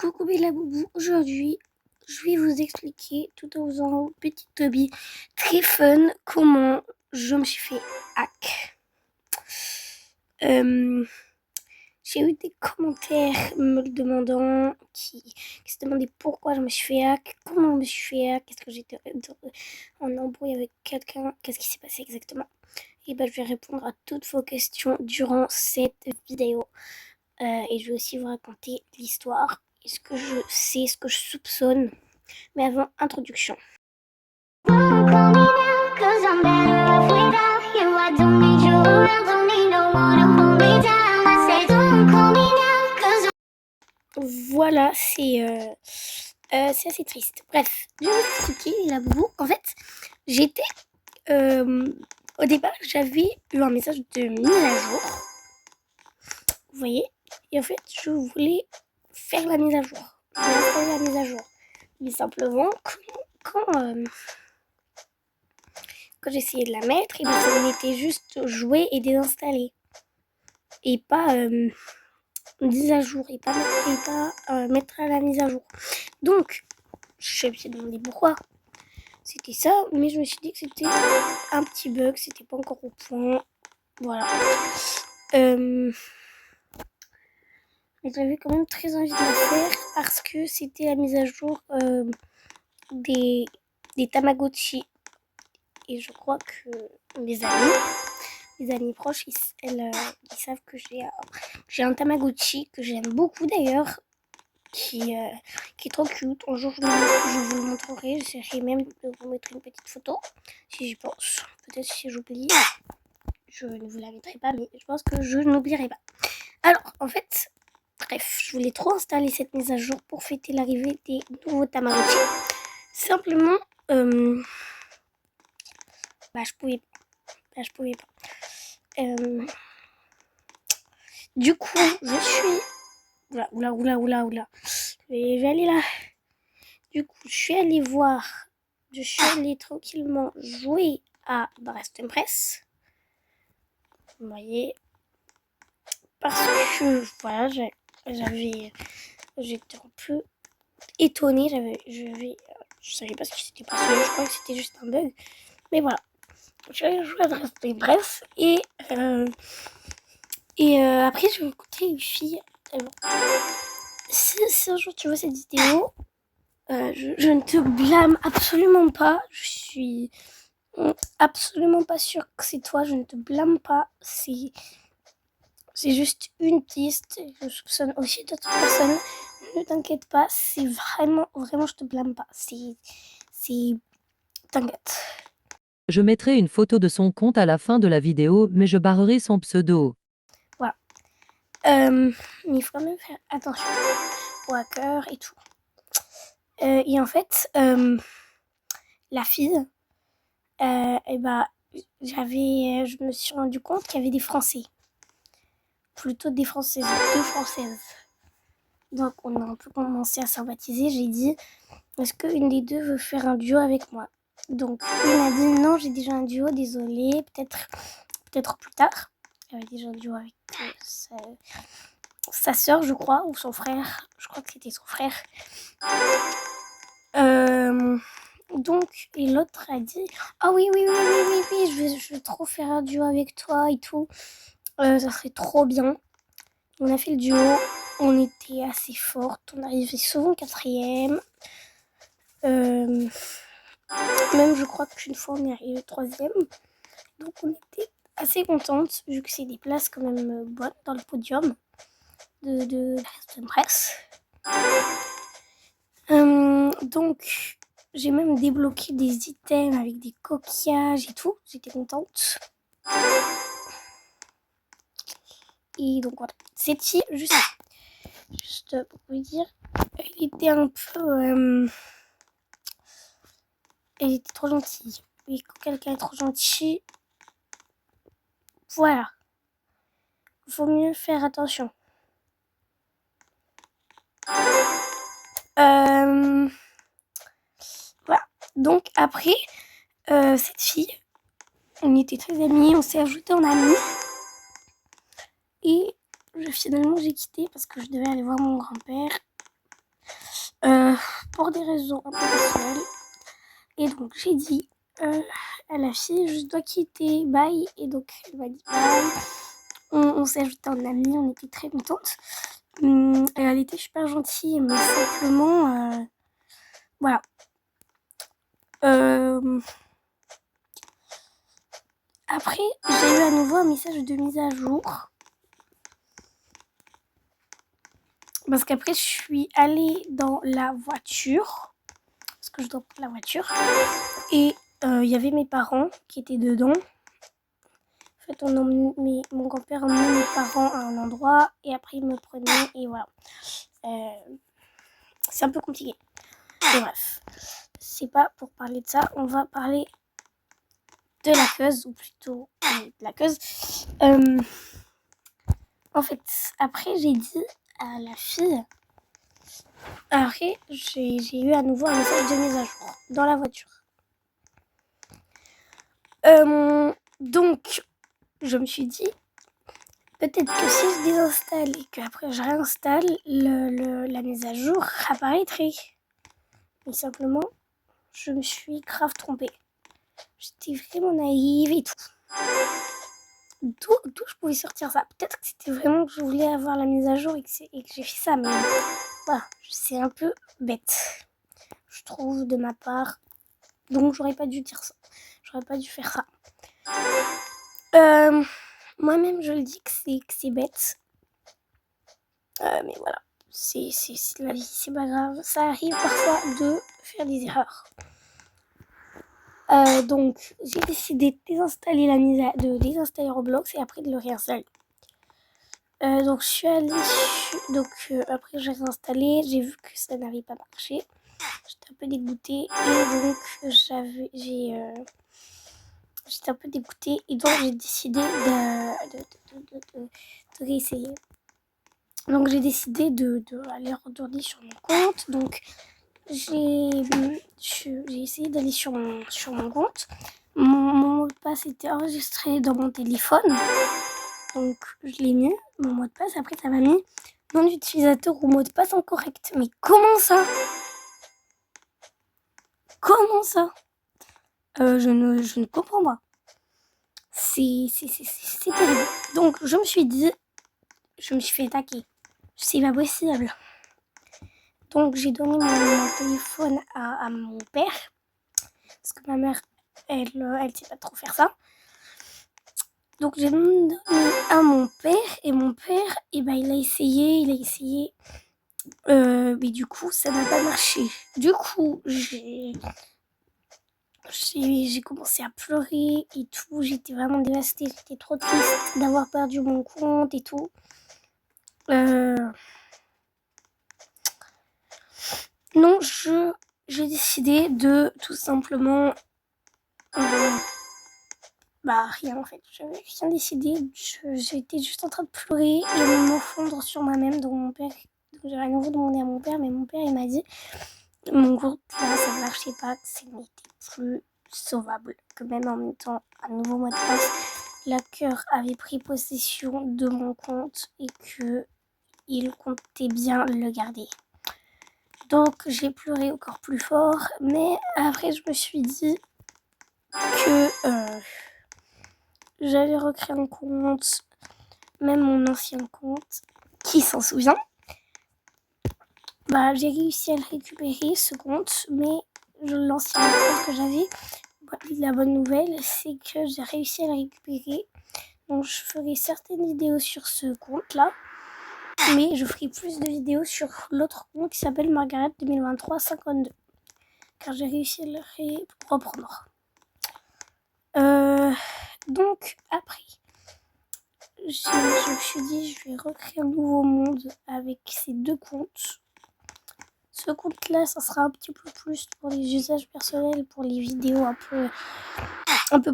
Coucou Bella Boubou, aujourd'hui je vais vous expliquer tout en faisant un petit hobby très fun comment je me suis fait hack. J'ai eu des commentaires me le demandant qui se demandaient pourquoi je me suis fait hack, comment je me suis fait hack, est-ce que j'étais en embrouille avec quelqu'un, qu'est-ce qui s'est passé exactement. Et je vais répondre à toutes vos questions durant cette vidéo. Et je vais aussi vous raconter l'histoire, ce que je sais, ce que je soupçonne. Mais avant, introduction. Voilà, c'est assez triste. Bref, je vais vous expliquer la boubou. En fait, j'étais... au départ, j'avais eu un message de mise à jour. Vous voyez? Et en fait, je voulais faire la mise à jour. Je voulais installer la mise à jour. Mais simplement, quand j'essayais de la mettre, et ça me mettait juste jouer et désinstaller. Et pas mise à jour. Et pas mettre à la mise à jour. Donc, je me suis demandé pourquoi c'était ça. Mais je me suis dit que c'était un petit bug. C'était pas encore au point. Voilà. Mais j'avais quand même très envie de le faire parce que c'était la mise à jour des Tamagotchi. Et je crois que mes amis proches, ils savent que j'ai un Tamagotchi que j'aime beaucoup d'ailleurs, qui est trop cute. Un jour, je vous le montrerai. J'essaierai même de vous mettre une petite photo, si j'y pense. Peut-être si j'oublie, je ne vous la mettrai pas, mais je pense que je n'oublierai pas. Alors, en fait, bref, je voulais trop installer cette mise à jour pour fêter l'arrivée des nouveaux Tamagotchi. Simplement, je pouvais pas. Du coup, je suis... Oula. Je vais aller là. Du coup, je suis allée tranquillement jouer à Brest Press. Vous voyez. Parce que, voilà, j'étais un peu étonnée. Je savais pas ce qui s'était passé. Je crois que c'était juste un bug. Mais voilà. Je suis allée jouer à Brest Press et après, je vais écouter une fille. Si un jour tu vois cette vidéo, je ne te blâme absolument pas. Je suis absolument pas sûre que c'est toi. Je ne te blâme pas. C'est juste une piste. Je soupçonne aussi d'autres personnes. Ne t'inquiète pas. C'est vraiment, je te blâme pas. T'inquiète. Je mettrai une photo de son compte à la fin de la vidéo, mais je barrerai son pseudo. Voilà. Mais il faut quand même faire attention aux hackers et tout. Et en fait, la fille, je me suis rendu compte qu'il y avait des Français. Plutôt des Françaises, 2 Françaises. Donc on a un peu commencé à sympathiser. J'ai dit, est-ce qu'une des deux veut faire un duo avec moi? Donc une a dit, non, j'ai déjà un duo, désolée, peut-être plus tard. Elle avait déjà un duo avec sa sœur, je crois, ou son frère. Je crois que c'était son frère. Donc, et l'autre a dit, ah oui, je vais trop faire un duo avec toi et tout. Ça serait trop bien. On a fait le duo, on était assez fortes, on arrivait souvent 4e. Même je crois qu'une fois on est arrivé 3e. Donc on était assez contentes, vu que c'est des places quand même bonnes dans le podium de la presse. Donc j'ai même débloqué des items avec des coquillages et tout. J'étais contente. Et donc voilà. Cette fille, juste pour vous dire, elle était un peu... elle était trop gentille. Et quand quelqu'un est trop gentil, voilà. Il faut mieux faire attention. Voilà. Donc après, cette fille, on était très amis, on s'est ajoutés en amis. Et finalement, j'ai quitté parce que je devais aller voir mon grand-père. pour des raisons un peu personnelles. Et donc j'ai dit à la fille, je dois quitter, bye. Et donc elle m'a dit bye. On s'est ajouté en ami, on était très contentes. Elle était super gentille, mais simplement, voilà. Après, j'ai eu à nouveau un message de mise à jour. Parce qu'après, je suis allée dans la voiture. Parce que je dois prendre la voiture. Et il y avait mes parents qui étaient dedans. En fait, mon grand-père emmenait mes parents à un endroit. Et après, il me prenait. Et voilà. C'est un peu compliqué. Et bref. C'est pas pour parler de ça. On va parler de la queuse. Ou plutôt de la queuse. En fait, après, j'ai dit à la fille... Après, j'ai eu à nouveau un message de mise à jour dans la voiture. Donc, je me suis dit, peut-être que si je désinstalle et qu'après je réinstalle, la mise à jour apparaîtrait. Mais simplement, je me suis grave trompée. J'étais vraiment naïve et tout. D'où je pouvais sortir ça? Peut-être que c'était vraiment que je voulais avoir la mise à jour et que j'ai fait ça, mais voilà, c'est un peu bête, je trouve, de ma part. Donc j'aurais pas dû dire ça. J'aurais pas dû faire ça. Moi-même, je le dis que c'est bête. Mais voilà, c'est la vie, c'est pas grave. Ça arrive parfois de faire des erreurs. Donc, j'ai décidé de désinstaller Roblox et après de le réinstaller. Donc, je suis allée... après, j'ai réinstallé. J'ai vu que ça n'avait pas marché. J'étais un peu dégoûtée. Et donc, j'étais un peu dégoûtée. Et donc, j'ai décidé de réessayer. Donc, j'ai décidé d'aller retourner sur mon compte. Donc, j'ai essayé d'aller sur mon compte. Mon mot de passe était enregistré dans mon téléphone. Donc, je l'ai mis, mon mot de passe. Après, ça m'a mis nom d'utilisateur ou mot de passe incorrect. Mais comment ça? Comment ça? Je ne comprends pas. C'est terrible. Donc, je me suis fait attaquer. C'est pas possible. Donc, j'ai donné mon téléphone à mon père. Parce que ma mère, elle sait pas trop faire ça. Donc, j'ai donné à mon père. Et mon père, il a essayé. Mais du coup, ça n'a pas marché. Du coup, j'ai commencé à pleurer et tout. J'étais vraiment dévastée. J'étais trop triste d'avoir perdu mon compte et tout. Non, j'ai décidé de tout simplement... rien en fait. J'avais rien décidé. J'étais juste en train de pleurer et me fondre sur moi-même. Donc mon père... Donc j'ai à nouveau demandé à mon père, mais mon père il m'a dit mon groupe là ça ne marchait pas, que ce n'était plus sauvable. Que même en mettant un nouveau mot de passe, l'hacker avait pris possession de mon compte et que il comptait bien le garder. Donc j'ai pleuré encore plus fort, mais après je me suis dit que j'allais recréer un compte, même mon ancien compte, qui s'en souvient. J'ai réussi à le récupérer ce compte, mais l'ancien compte que j'avais, la bonne nouvelle, c'est que j'ai réussi à le récupérer. Donc je ferai certaines vidéos sur ce compte-là, mais je ferai plus de vidéos sur l'autre compte qui s'appelle Margaret 2023-52, car j'ai réussi à le reprendre. Donc après, je me suis dit je vais recréer un nouveau monde avec ces deux comptes. Ce compte-là, ça sera un petit peu plus pour les usages personnels, pour les vidéos un peu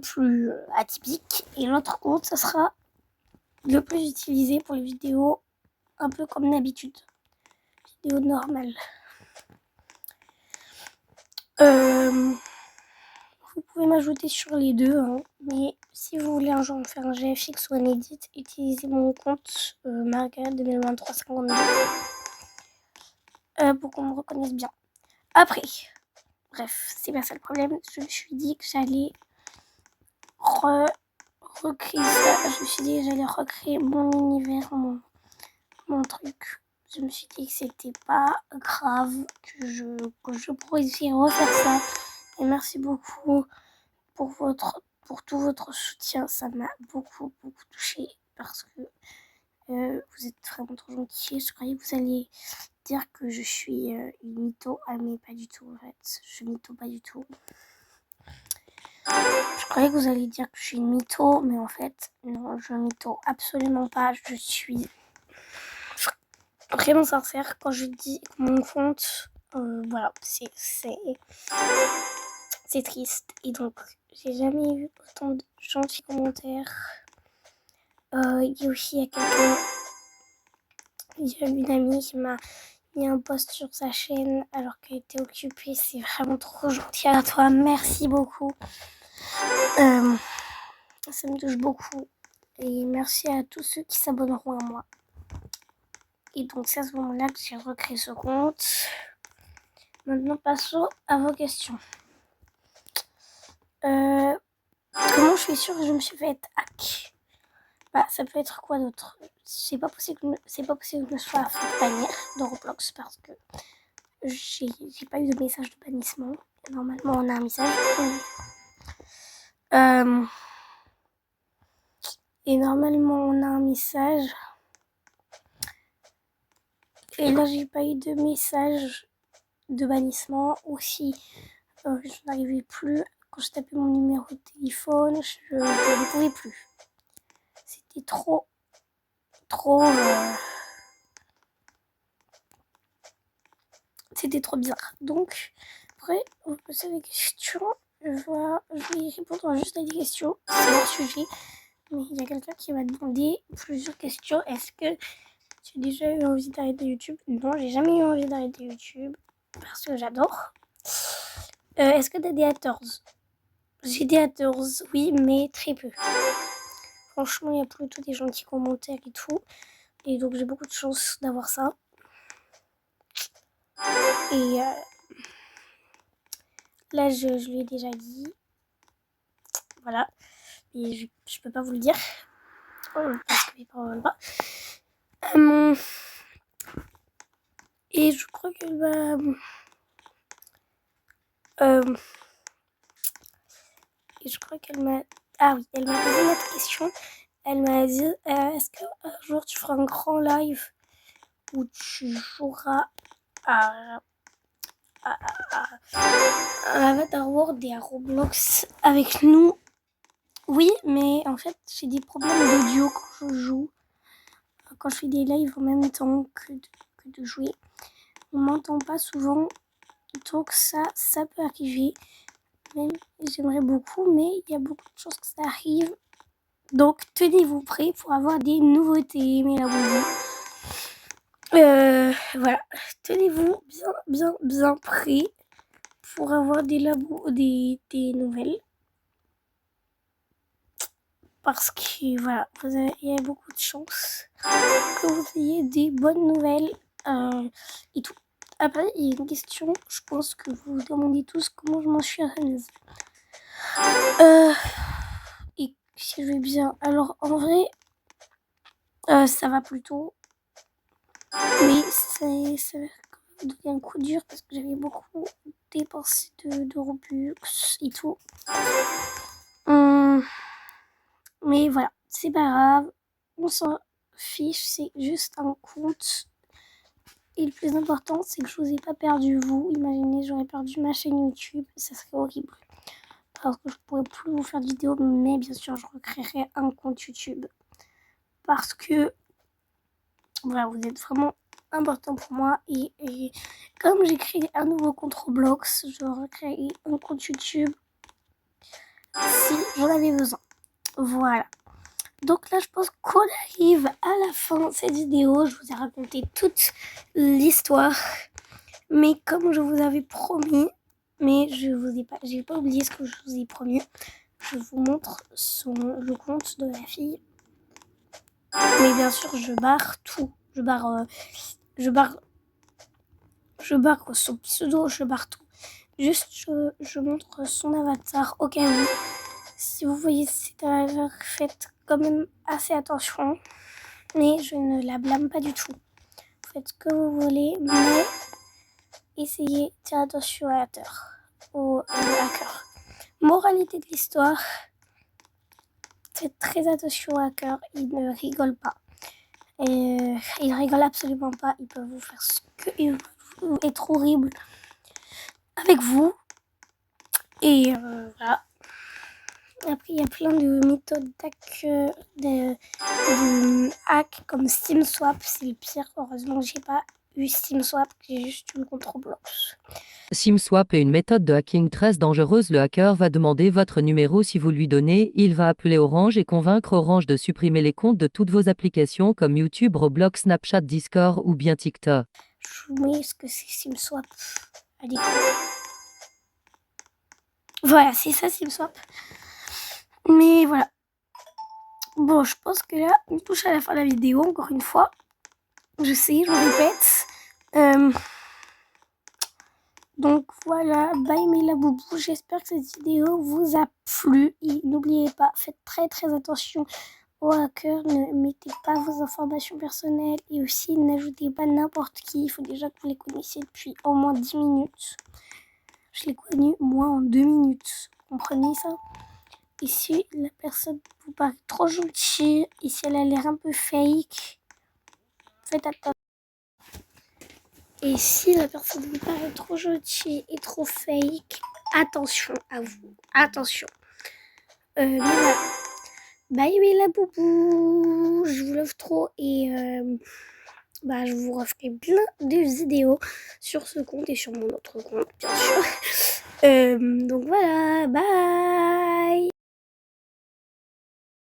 plus atypiques. Et l'autre compte, ça sera le plus utilisé pour les vidéos un peu comme d'habitude. Vidéos normales. Vous pouvez m'ajouter sur les deux, hein, mais si vous voulez un jour me faire un GFX ou un edit, utilisez mon compte Margaret 2023-52. pour qu'on me reconnaisse bien. Après, bref, c'est pas ça le problème. Je me suis dit que j'allais recréer ça. Je me suis dit que j'allais recréer mon univers, mon truc. Je me suis dit que c'était pas grave, que je pourrais essayer de refaire ça. Et merci beaucoup pour tout votre soutien. Ça m'a beaucoup touchée parce que vous êtes vraiment trop gentils. Je croyais que vous alliez dire que je suis une mytho. Ah mais pas du tout en fait. Je mytho pas du tout. Je croyais que vous alliez dire que je suis une mytho, mais en fait, non, je mytho absolument pas. Je suis vraiment sincère quand je dis que mon compte, voilà, c'est triste. Et donc, j'ai jamais eu autant de gentils commentaires. Il y a aussi il y a une amie qui m'a mis un post sur sa chaîne alors qu'elle était occupée. C'est vraiment trop gentil à toi. Merci beaucoup. Ça me touche beaucoup. Et merci à tous ceux qui s'abonneront à moi. Et donc c'est à ce moment-là que j'ai recréé ce compte. Maintenant passons à vos questions. Comment je suis sûre que je me suis fait hack? Bah ça peut être quoi d'autre? C'est pas possible que je me sois fait bannir de Roblox parce que j'ai pas eu de message de bannissement. Normalement on a un message. Et normalement on a un message. Et là j'ai pas eu de message de bannissement. Aussi je n'arrivais plus. Quand je tapais mon numéro de téléphone, je ne pouvais plus. C'était trop. C'était trop bizarre. Donc, après, vous posez des questions. Je vais répondre juste à des questions. C'est leur sujet. Mais il y a quelqu'un qui m'a demandé plusieurs questions. Est-ce que tu as déjà eu envie d'arrêter YouTube? Non, j'ai jamais eu envie d'arrêter YouTube. Parce que j'adore. Est-ce que tu as des haters? J'ai des haters, oui, mais très peu. Franchement, il y a plutôt des gentils commentaires et tout. Et donc, j'ai beaucoup de chance d'avoir ça. Et là, je lui ai déjà dit. Voilà. Et je peux pas vous le dire. Parce que mes parents veulent pas. Et je crois qu'elle va. Et je crois qu'elle m'a. Ah oui, elle m'a posé une autre question. Elle m'a dit est-ce qu'un jour tu feras un grand live où tu joueras à Avatar World et à Roblox avec nous? Oui, mais en fait, j'ai des problèmes d'audio quand je joue. Quand je fais des lives en même temps que de jouer. On m'entend pas souvent. Donc ça peut arriver. Même j'aimerais beaucoup, mais il y a beaucoup de chances que ça arrive. Donc tenez-vous prêts pour avoir des nouveautés, mes labos. Voilà, tenez-vous bien prêts pour avoir des nouvelles. Parce que voilà, il y a beaucoup de chances que vous ayez des bonnes nouvelles et tout. Après, il y a une question, je pense que vous vous demandez tous comment je m'en suis remise. Et si je vais bien. Alors en vrai, ça va plutôt. Mais ça devient un coup dur parce que j'avais beaucoup dépensé de Robux et tout. Mais voilà, c'est pas grave. On s'en fiche, c'est juste un compte. Et le plus important, c'est que je vous ai pas perdu vous. Imaginez, j'aurais perdu ma chaîne YouTube, ça serait horrible. Parce que je pourrais plus vous faire de vidéos, mais bien sûr, je recréerai un compte YouTube. Parce que, voilà, vous êtes vraiment important pour moi. Et comme j'ai créé un nouveau compte Roblox, je recréerai un compte YouTube si j'en avais besoin. Voilà. Donc là, je pense qu'on arrive à la fin de cette vidéo. Je vous ai raconté toute l'histoire. Mais comme je vous avais promis, mais j'ai pas oublié ce que je vous ai promis. Je vous montre le compte de la fille. Mais bien sûr, je barre tout. Je barre je barre son pseudo, je barre tout. Juste, je montre son avatar au cas où. Si vous voyez cet avatar, faites quand même assez attention. Mais je ne la blâme pas du tout. Faites ce que vous voulez, mais essayez de faire attention aux hackers. Moralité de l'histoire, faites très attention aux hackers, ils ne rigolent pas. Ils rigolent absolument pas, ils peuvent vous faire ce qu'ils veulent, être horribles avec vous. Et voilà. Après, il y a plein de méthodes de hack comme SteamSwap, c'est le pire. Heureusement, j'ai pas eu SteamSwap, j'ai juste eu le compte Roblox. SimSwap est une méthode de hacking très dangereuse. Le hacker va demander votre numéro si vous lui donnez. Il va appeler Orange et convaincre Orange de supprimer les comptes de toutes vos applications comme YouTube, Roblox, Snapchat, Discord ou bien TikTok. Je vous mets ce que c'est SimSwap. Allez. Voilà, c'est ça SimSwap. Mais voilà. Bon, je pense que là, on touche à la fin de la vidéo, encore une fois. Je sais, je me répète. Donc voilà, bye mes laboubous, j'espère que cette vidéo vous a plu. Et n'oubliez pas, faites très très attention aux hackers, ne mettez pas vos informations personnelles. Et aussi, n'ajoutez pas n'importe qui, il faut déjà que vous les connaissiez depuis au moins 10 minutes. Je l'ai connu moi en 2 minutes, comprenez ça? Et si la personne vous paraît trop gentille, et si elle a l'air un peu fake, faites attention. Et si la personne vous paraît trop gentille et trop fake, attention à vous. Attention. Voilà. Bye la boubou. Je vous love trop et je vous referai plein de vidéos sur ce compte et sur mon autre compte, bien sûr. Donc voilà. Bye.